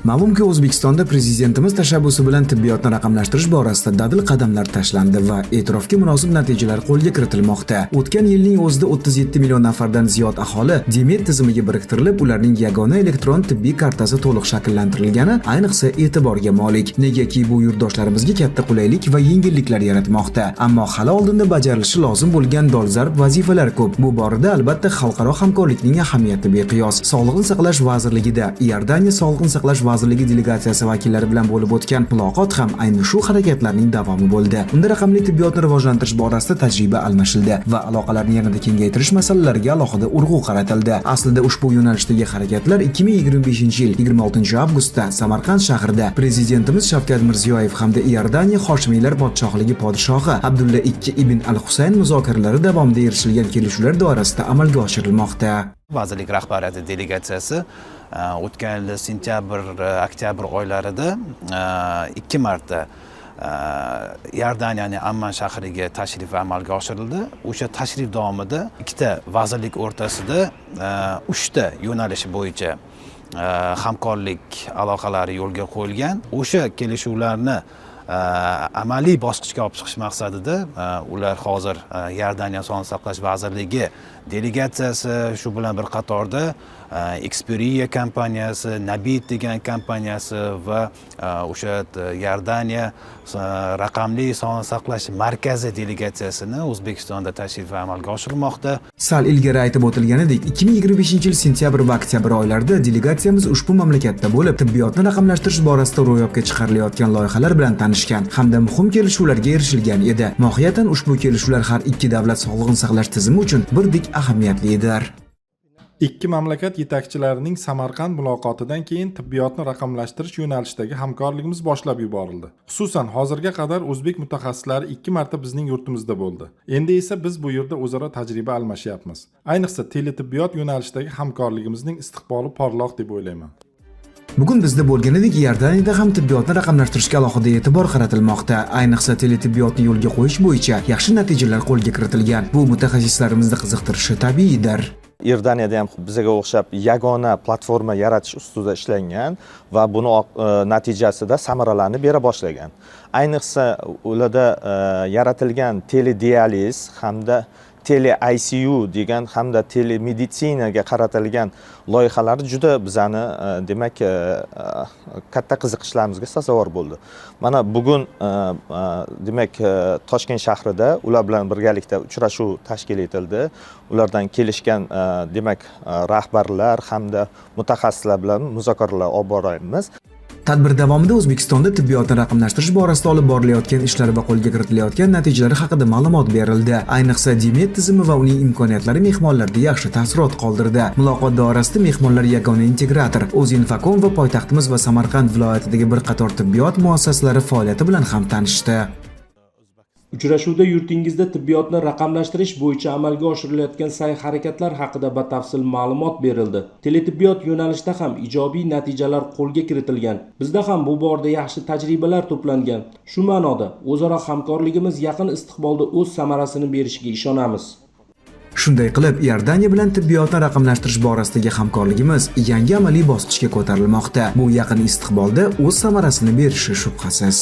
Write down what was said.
Ma'lumki, O'zbekistonda prezidentimiz tashabbusi bilan tibbiyotni raqamlashtirish borasida dadil qadamlar tashlandi va e'tirofga munosib natijalar qo'lga kiritilmoqda. O'tgan yilning o'zida 37 million nafardan ziyod aholi Demet tizimiga biriktirilib, ularning yagona elektron tibbiy kartasi to'liq shakllantirilgani ayniqsa e'tiborga molik. Negaki bu yurtdoshlarimizga katta qulaylik va yengilliklar yaratmoqda. Ammo hali oldinda bajarilishi lozim bo'lgan dolzarb vazifalar ko'p. Bu borada albatta xalqaro hamkorlikning ahamiyati beqiyos. Sog'liqni saqlash vazirligida Iordaniya Sog'liqni saqlash vazirligi delegatsiyasi vakillari bilan bo'lib o'tgan muloqot ham ayni shu harakatlarning davomi bo'ldi. Unda raqamli tibbiyotni rivojlantirish borasida tajriba almashildi va aloqalarni yanada kengaytirish masalalariga alohida urg'u qaratildi. Aslida ushbu yo'nalishdagi harakatlar 2025-yil 26 avgustda Samarqand shahrida prezidentimiz Shavkat Mirziyoyev hamda Iordaniya Hoshimiylar podshohligi podshohi Abdulla II ibn al-Husayn muzokaralari davomida erishilgan kelishuvlar doirasida amalga oshirilmoqda. Vazirlik rahbariyati delegatsiyasi o'tgan yil sentyabr-oktyabr oylarida 2 marta Iordaniyaning Amman shahriga tashrif amalga oshirildi. O'sha tashrif davomida ikkita vazirlik o'rtasida 3 ta yo'nalish bo'yicha hamkorlik aloqalari yo'lga qo'yilgan. O'sha kelishuvlarni amaliy bosqichga olib chiqish maqsadida ular hozir Iordaniya Sog'liqni saqlash vazirligi delegatsiyasi, shu bilan bir qatorda Xperiya kompaniyasi, Nabit degan kompaniyasi va o'sha Iordaniya raqamli sog'liqni saqlash markazi delegatsiyasini O'zbekistonda tashrifi amalga oshirilmoqda. Sal ilgari aytib o'tilganidek, 2025-yil sentyabr va oktyabr oylarida delegatsiyamiz ushbu mamlakatda bo'lib, tibbiyotni raqamlashtirish borasida ro'yobga chiqarilayotgan loyihalar bilan tanishgan hamda muhim kelishuvlarga erishilgan edi. Mohiyatan ushbu kelishuvlar har ikki davlat sog'liqni saqlash tizimi uchun birdek ahamiyatlidir. Ikki mamlakat yetakchilarining Samarqand muloqotidan keyin tibbiyotni raqamlashtirish yo'nalishidagi hamkorligimiz boshlab yuborildi. Xususan, hozirga qadar o'zbek mutaxassislari 2 marta bizning yurtimizda bo'ldi. Endi esa biz bu yerda o'zaro tajriba almashyapmiz. Ayniqsa teletibbiyot yo'nalishidagi hamkorligimizning istiqboli porloq deb o'ylayman. Bugun bizda bo'lganidek Iordaniyada ham tibbiyotni raqamlashtirishga alohida e'tibor qaratilmoqda. Ayniqsa teletibbiyotni yo'lga qo'yish bo'yicha yaxshi natijalar qo'lga kiritilgan. Bu mutaxassislarimizni qiziqtirishi tabiiydir. Iordaniyada ham bizga o'xshab yagona platforma yaratish ustida ishlangan va buni natijasida samaralarni bera boshlagan. Ayniqsa ularda yaratilgan teledializ hamda tele ICU degan hamda telemeditsinaga qaratilgan loyihalar juda bizani demak katta qiziqishlarimizga sazovor bo'ldi. Mana bugun demak Toshkent shahrida ular bilan birgalikda uchrashuv tashkil etildi. Ulardan kelishgan demak rahbarlar hamda mutaxassislar bilan muzokaralar olib boramiz. Tadbir davomida O'zbekistonda tibbiyotni raqamlashtirish borasida olib borilayotgan ishlar va qo'lga kiritilayotgan natijalar haqida ma'lumot berildi. Ayniqsa Demet tizimi va uning imkoniyatlari mehmonlarda yaxshi taassurot qoldirdi. Muloqot doirasida mehmonlar yagona integrator, O'zinfocom va poytaxtimiz va Samarqand viloyatidagi bir qator tibbiyot muassasalari faoliyati bilan ham tanishdi. Uchrashuvda yurtingizda tibbiyotni raqamlashtirish bo'yicha amalga oshirilayotgan sa'y-harakatlar haqida batafsil ma'lumot berildi. Teletibbiyot yo'nalishida ham ijobiy natijalar qo'lga kiritilgan. Bizda ham bu borada yaxshi tajribalar to'plangan. Shu ma'noda o'zaro hamkorligimiz yaqin istiqbolda o'z samarasini berishiga ishonamiz. Shunday qilib, Iordaniya bilan tibbiyotni raqamlashtirish borasidagi hamkorligimiz yangi amaliy bosqichga ko'tarilmoqda. Bu yaqin istiqbolda o'z samarasini berishi shubhasiz.